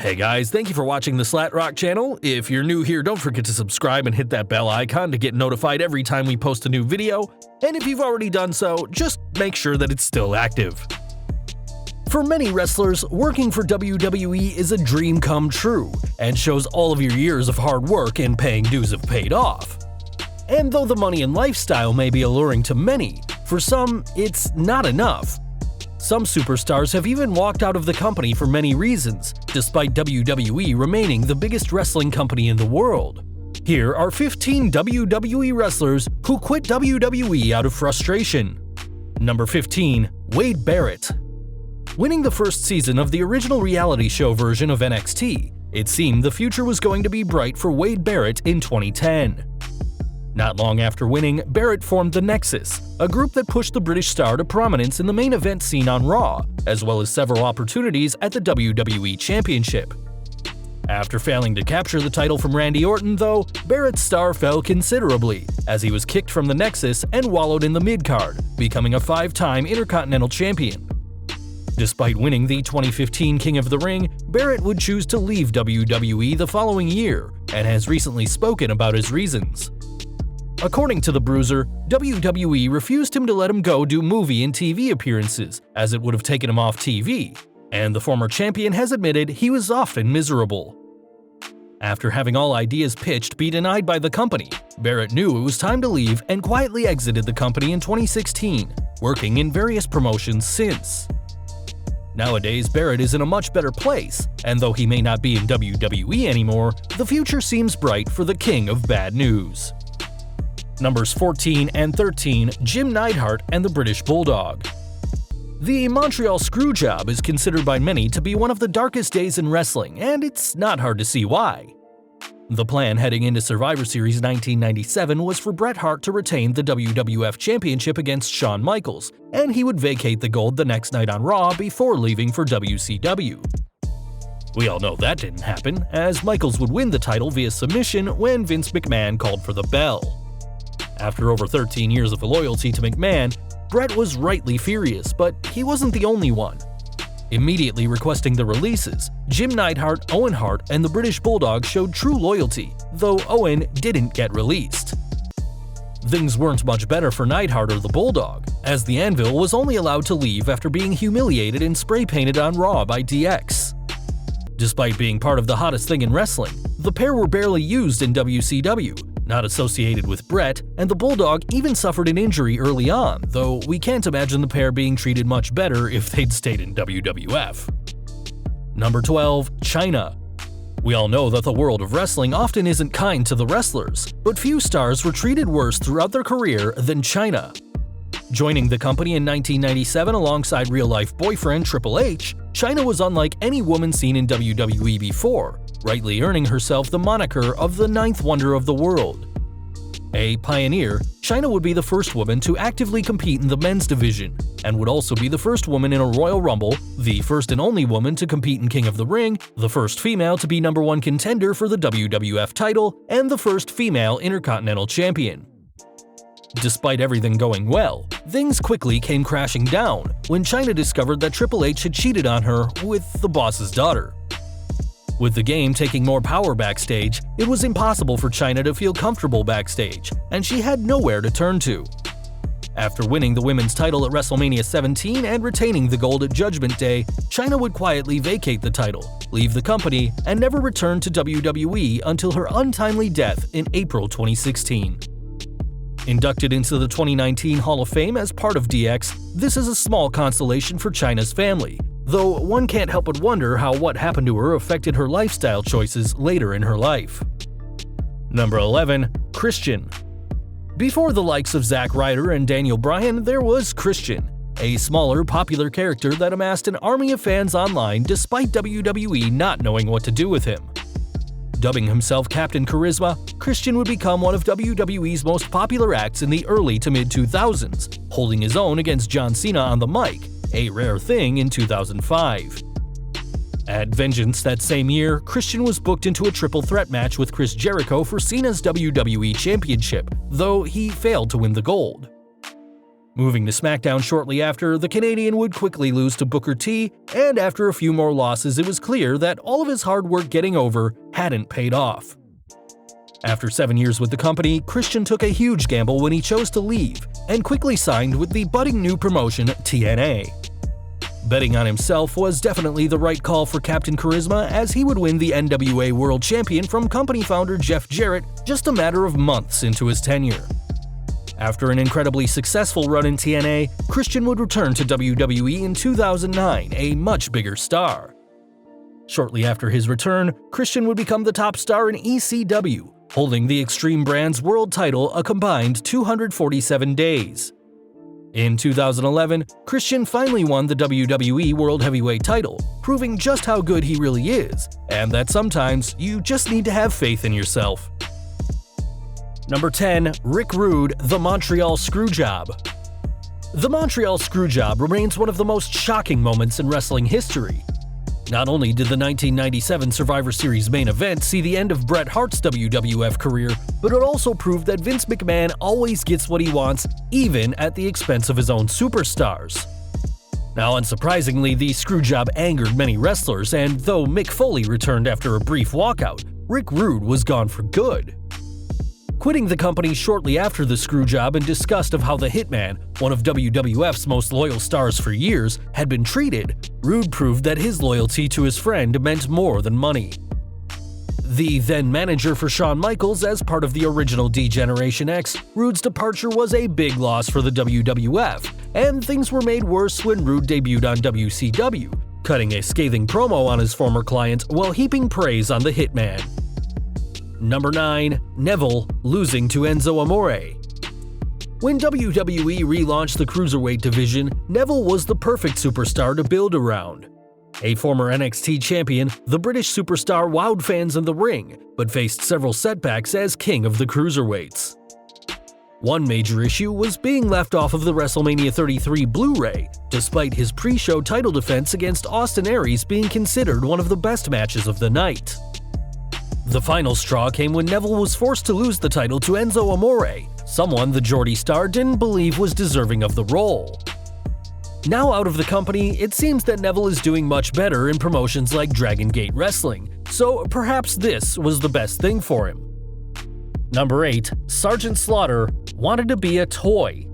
Hey guys, thank you for watching the Slat Rock channel. If you're new here, don't forget to subscribe and hit that bell icon to get notified every time we post a new video. And if you've already done so, just make sure that it's still active. For many wrestlers, working for WWE is a dream come true, and shows all of your years of hard work and paying dues have paid off. And though the money and lifestyle may be alluring to many, for some, it's not enough. Some superstars have even walked out of the company for many reasons, despite WWE remaining the biggest wrestling company in the world. Here are 15 WWE wrestlers who quit WWE out of frustration. Number 15. Wade Barrett. Winning the first season of the original reality show version of NXT, it seemed the future was going to be bright for Wade Barrett in 2010. Not long after winning, Barrett formed the Nexus, a group that pushed the British star to prominence in the main event scene on Raw, as well as several opportunities at the WWE Championship. After failing to capture the title from Randy Orton, though, Barrett's star fell considerably, as he was kicked from the Nexus and wallowed in the mid-card, becoming a 5-time Intercontinental Champion. Despite winning the 2015 King of the Ring, Barrett would choose to leave WWE the following year, and has recently spoken about his reasons. According to the Bruiser, WWE refused him to let him go do movie and TV appearances, as it would have taken him off TV, and the former champion has admitted he was often miserable. After having all ideas pitched be denied by the company, Barrett knew it was time to leave and quietly exited the company in 2016, working in various promotions since. Nowadays, Barrett is in a much better place, and though he may not be in WWE anymore, the future seems bright for the king of bad news. Numbers 14 and 13, Jim Neidhart and the British Bulldog. The Montreal Screwjob is considered by many to be one of the darkest days in wrestling, and it's not hard to see why. The plan heading into Survivor Series 1997 was for Bret Hart to retain the WWF Championship against Shawn Michaels, and he would vacate the gold the next night on Raw before leaving for WCW. We all know that didn't happen, as Michaels would win the title via submission when Vince McMahon called for the bell. After over 13 years of loyalty to McMahon, Bret was rightly furious, but he wasn't the only one. Immediately requesting the releases, Jim Neidhart, Owen Hart, and the British Bulldog showed true loyalty, though Owen didn't get released. Things weren't much better for Neidhart or the Bulldog, as the Anvil was only allowed to leave after being humiliated and spray-painted on Raw by DX. Despite being part of the hottest thing in wrestling, the pair were barely used in WCW, not associated with Bret, and the Bulldog even suffered an injury early on, though we can't imagine the pair being treated much better if they'd stayed in WWF. Number 12. Chyna. We all know that the world of wrestling often isn't kind to the wrestlers, but few stars were treated worse throughout their career than Chyna. Joining the company in 1997 alongside real-life boyfriend Triple H, Chyna was unlike any woman seen in WWE before, rightly earning herself the moniker of the ninth wonder of the world. A pioneer, Chyna would be the first woman to actively compete in the men's division, and would also be the first woman in a Royal Rumble, the first and only woman to compete in King of the Ring, the first female to be #1 contender for the WWF title, and the first female Intercontinental Champion. Despite everything going well, things quickly came crashing down when Chyna discovered that Triple H had cheated on her with the boss's daughter. With the game taking more power backstage, it was impossible for Chyna to feel comfortable backstage, and she had nowhere to turn to. After winning the women's title at WrestleMania 17 and retaining the gold at Judgment Day, Chyna would quietly vacate the title, leave the company, and never return to WWE until her untimely death in April 2016. Inducted into the 2019 Hall of Fame as part of DX, this is a small consolation for Chyna's family, though one can't help but wonder how what happened to her affected her lifestyle choices later in her life. Number 11. Christian. Before the likes of Zack Ryder and Daniel Bryan, there was Christian, a smaller, popular character that amassed an army of fans online despite WWE not knowing what to do with him. Dubbing himself Captain Charisma, Christian would become one of WWE's most popular acts in the early to mid-2000s, holding his own against John Cena on the mic, a rare thing in 2005. At Vengeance that same year, Christian was booked into a triple threat match with Chris Jericho for Cena's WWE Championship, though he failed to win the gold. Moving to SmackDown shortly after, the Canadian would quickly lose to Booker T, and after a few more losses it was clear that all of his hard work getting over hadn't paid off. After 7 years with the company, Christian took a huge gamble when he chose to leave, and quickly signed with the budding new promotion TNA. Betting on himself was definitely the right call for Captain Charisma, as he would win the NWA World Champion from company founder Jeff Jarrett just a matter of months into his tenure. After an incredibly successful run in TNA, Christian would return to WWE in 2009, a much bigger star. Shortly after his return, Christian would become the top star in ECW, holding the Extreme Brands World title a combined 247 days. In 2011, Christian finally won the WWE World Heavyweight title, proving just how good he really is, and that sometimes you just need to have faith in yourself. Number 10. Rick Rude, the Montreal Screwjob. The Montreal Screwjob remains one of the most shocking moments in wrestling history. Not only did the 1997 Survivor Series main event see the end of Bret Hart's WWF career, but it also proved that Vince McMahon always gets what he wants, even at the expense of his own superstars. Now, unsurprisingly, the Screwjob angered many wrestlers, and though Mick Foley returned after a brief walkout, Rick Rude was gone for good. Quitting the company shortly after the Screwjob in disgust of how the Hitman, one of WWF's most loyal stars for years, had been treated, Rude proved that his loyalty to his friend meant more than money. The then manager for Shawn Michaels as part of the original D-Generation X, Rude's departure was a big loss for the WWF, and things were made worse when Rude debuted on WCW, cutting a scathing promo on his former client while heaping praise on the Hitman. Number 9. Neville, losing to Enzo Amore. When WWE relaunched the Cruiserweight division, Neville was the perfect superstar to build around. A former NXT champion, the British superstar wowed fans in the ring, but faced several setbacks as king of the Cruiserweights. One major issue was being left off of the WrestleMania 33 Blu-ray, despite his pre-show title defense against Austin Aries being considered one of the best matches of the night. The final straw came when Neville was forced to lose the title to Enzo Amore, someone the Geordie star didn't believe was deserving of the role. Now out of the company, it seems that Neville is doing much better in promotions like Dragon Gate Wrestling, so perhaps this was the best thing for him. Number 8. Sergeant Slaughter wanted to be a toy.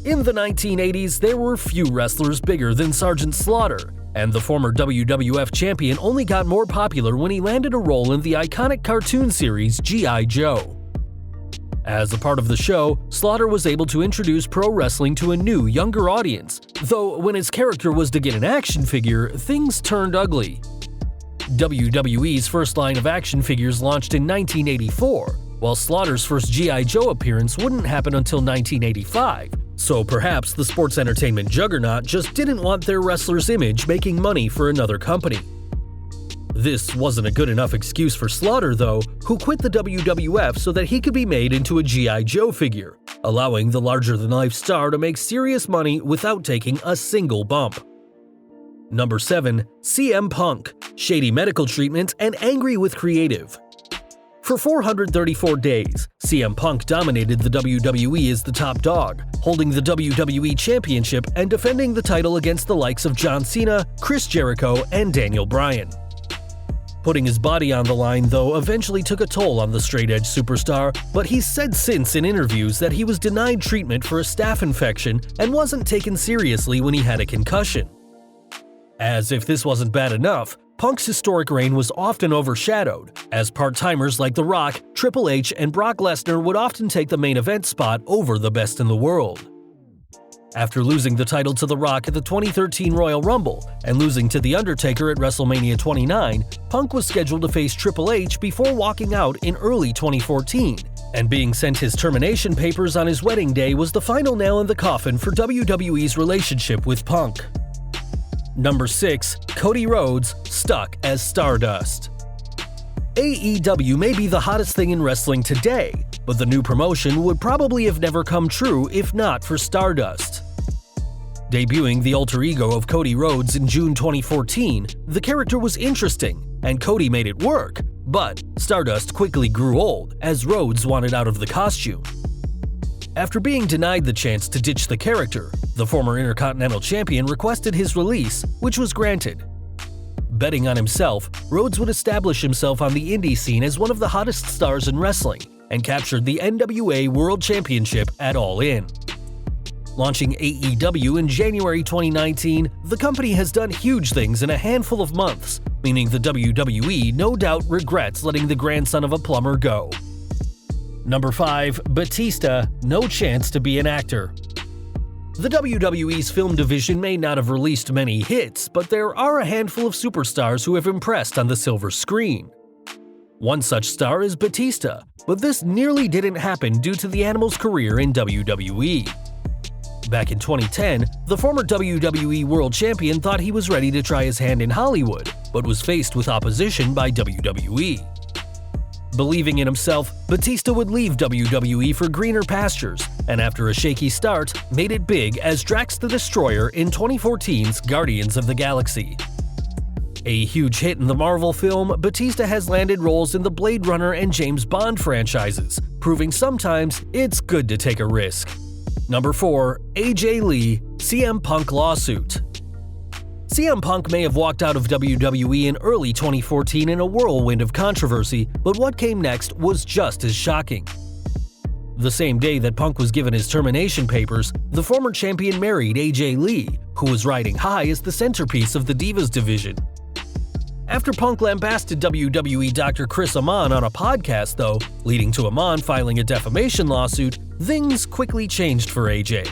In the 1980s, there were few wrestlers bigger than Sergeant Slaughter, and the former WWF champion only got more popular when he landed a role in the iconic cartoon series G.I. Joe. As a part of the show, Slaughter was able to introduce pro wrestling to a new, younger audience, though when his character was to get an action figure, things turned ugly. WWE's first line of action figures launched in 1984, while Slaughter's first G.I. Joe appearance wouldn't happen until 1985, so perhaps the sports entertainment juggernaut just didn't want their wrestler's image making money for another company. This wasn't a good enough excuse for Slaughter, though, who quit the WWF so that he could be made into a G.I. Joe figure, allowing the larger-than-life star to make serious money without taking a single bump. Number 7. CM Punk, shady medical treatment and angry with creative. For 434 days, CM Punk dominated the WWE as the top dog, holding the WWE Championship and defending the title against the likes of John Cena, Chris Jericho, and Daniel Bryan. Putting his body on the line, though, eventually took a toll on the straight-edge superstar, but he's said since in interviews that he was denied treatment for a staph infection and wasn't taken seriously when he had a concussion. As if this wasn't bad enough, Punk's historic reign was often overshadowed, as part-timers like The Rock, Triple H, and Brock Lesnar would often take the main event spot over the best in the world. After losing the title to The Rock at the 2013 Royal Rumble and losing to The Undertaker at WrestleMania 29, Punk was scheduled to face Triple H before walking out in early 2014, and being sent his termination papers on his wedding day was the final nail in the coffin for WWE's relationship with Punk. Number 6. Cody Rhodes, stuck as Stardust. AEW may be the hottest thing in wrestling today, but the new promotion would probably have never come true if not for Stardust. Debuting the alter ego of Cody Rhodes in June 2014, the character was interesting, and Cody made it work, but Stardust quickly grew old as Rhodes wanted out of the costume. After being denied the chance to ditch the character, the former Intercontinental Champion requested his release, which was granted. Betting on himself, Rhodes would establish himself on the indie scene as one of the hottest stars in wrestling and captured the NWA World Championship at All In. Launching AEW in January 2019, the company has done huge things in a handful of months, meaning the WWE no doubt regrets letting the grandson of a plumber go. Number 5. Batista, no chance to be an actor. The WWE's film division may not have released many hits, but there are a handful of superstars who have impressed on the silver screen. One such star is Batista, but this nearly didn't happen due to the Animal's career in WWE. Back in 2010, the former WWE World Champion thought he was ready to try his hand in Hollywood, but was faced with opposition by WWE. Believing in himself, Batista would leave WWE for greener pastures, and after a shaky start, made it big as Drax the Destroyer in 2014's Guardians of the Galaxy. A huge hit in the Marvel film, Batista has landed roles in the Blade Runner and James Bond franchises, proving sometimes it's good to take a risk. Number 4. AJ Lee, CM Punk lawsuit. CM Punk may have walked out of WWE in early 2014 in a whirlwind of controversy, but what came next was just as shocking. The same day that Punk was given his termination papers, the former champion married AJ Lee, who was riding high as the centerpiece of the Divas division. After Punk lambasted WWE Dr. Chris Amon on a podcast, though, leading to Amon filing a defamation lawsuit, things quickly changed for AJ.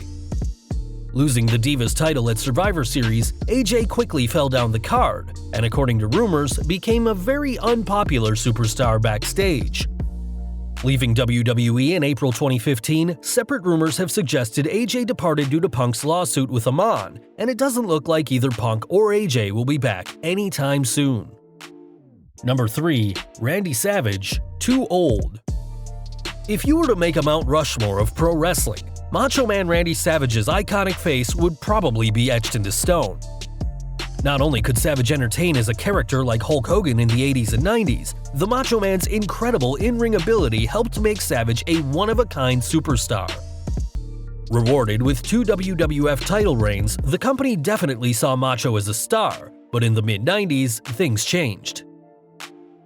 Losing the Divas title at Survivor Series, AJ quickly fell down the card, and according to rumors, became a very unpopular superstar backstage. Leaving WWE in April 2015, separate rumors have suggested AJ departed due to Punk's lawsuit with Amon, and it doesn't look like either Punk or AJ will be back anytime soon. Number 3. Randy Savage, too old. If you were to make a Mount Rushmore of pro wrestling, Macho Man Randy Savage's iconic face would probably be etched into stone. Not only could Savage entertain as a character like Hulk Hogan in the 80s and 90s, the Macho Man's incredible in-ring ability helped make Savage a one-of-a-kind superstar. Rewarded with 2 WWF title reigns, the company definitely saw Macho as a star, but in the mid-90s, things changed.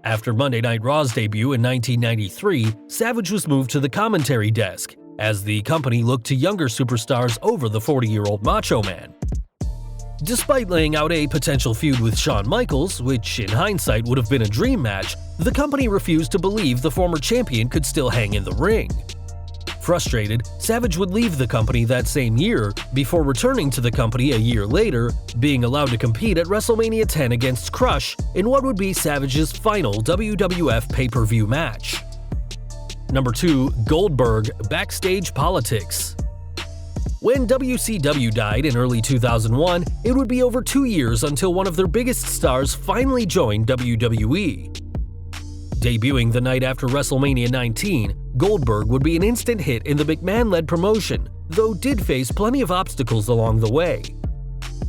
After Monday Night Raw's debut in 1993, Savage was moved to the commentary desk, as the company looked to younger superstars over the 40-year-old Macho Man. Despite laying out a potential feud with Shawn Michaels, which in hindsight would have been a dream match, the company refused to believe the former champion could still hang in the ring. Frustrated, Savage would leave the company that same year, before returning to the company a year later, being allowed to compete at WrestleMania 10 against Crush in what would be Savage's final WWF pay-per-view match. Number 2. Goldberg, backstage politics. When WCW died in early 2001, it would be over 2 years until one of their biggest stars finally joined WWE. Debuting the night after WrestleMania 19, Goldberg would be an instant hit in the McMahon-led promotion, though did face plenty of obstacles along the way.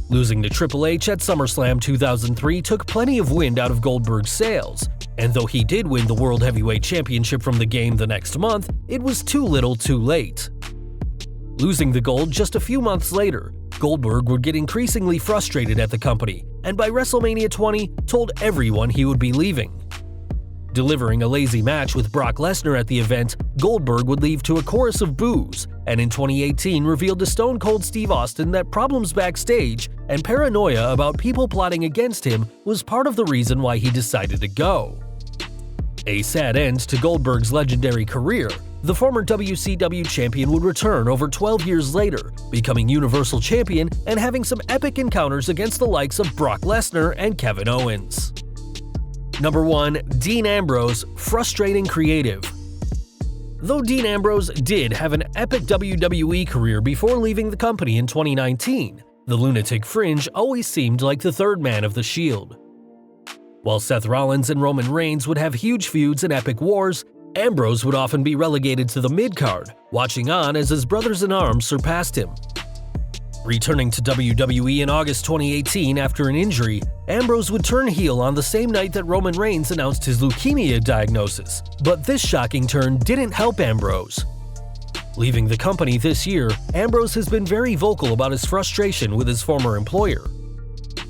Losing to Triple H at SummerSlam 2003 took plenty of wind out of Goldberg's sails, and though he did win the World Heavyweight Championship from the Game the next month, it was too little too late. Losing the gold just a few months later, Goldberg would get increasingly frustrated at the company, and by WrestleMania 20, told everyone he would be leaving. Delivering a lazy match with Brock Lesnar at the event, Goldberg would leave to a chorus of boos, and in 2018 revealed to Stone Cold Steve Austin that problems backstage and paranoia about people plotting against him was part of the reason why he decided to go. A sad end to Goldberg's legendary career, the former WCW champion would return over 12 years later, becoming Universal Champion and having some epic encounters against the likes of Brock Lesnar and Kevin Owens. Number 1. Dean Ambrose, frustrating creative. Though Dean Ambrose did have an epic WWE career before leaving the company in 2019, the Lunatic Fringe always seemed like the third man of the Shield. While Seth Rollins and Roman Reigns would have huge feuds and epic wars, Ambrose would often be relegated to the mid-card, watching on as his brothers-in-arms surpassed him. Returning to WWE in August 2018 after an injury, Ambrose would turn heel on the same night that Roman Reigns announced his leukemia diagnosis, but this shocking turn didn't help Ambrose. Leaving the company this year, Ambrose has been very vocal about his frustration with his former employer.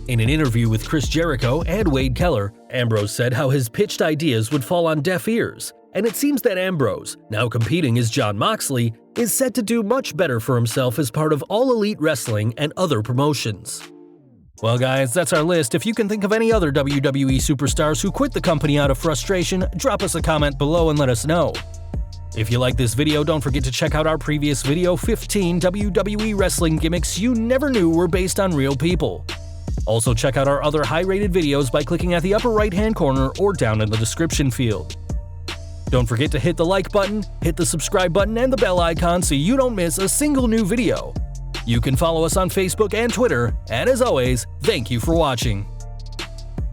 In an interview with Chris Jericho and Wade Keller, Ambrose said how his pitched ideas would fall on deaf ears, and it seems that Ambrose, now competing as Jon Moxley, is set to do much better for himself as part of All Elite Wrestling and other promotions. Well guys, that's our list. If you can think of any other WWE superstars who quit the company out of frustration, drop us a comment below and let us know. If you like this video, don't forget to check out our previous video, 15 WWE wrestling gimmicks you never knew were based on real people. Also check out our other high-rated videos by clicking at the upper right-hand corner or down in the description field. Don't forget to hit the like button, hit the subscribe button and the bell icon so you don't miss a single new video. You can follow us on Facebook and Twitter, and as always, thank you for watching.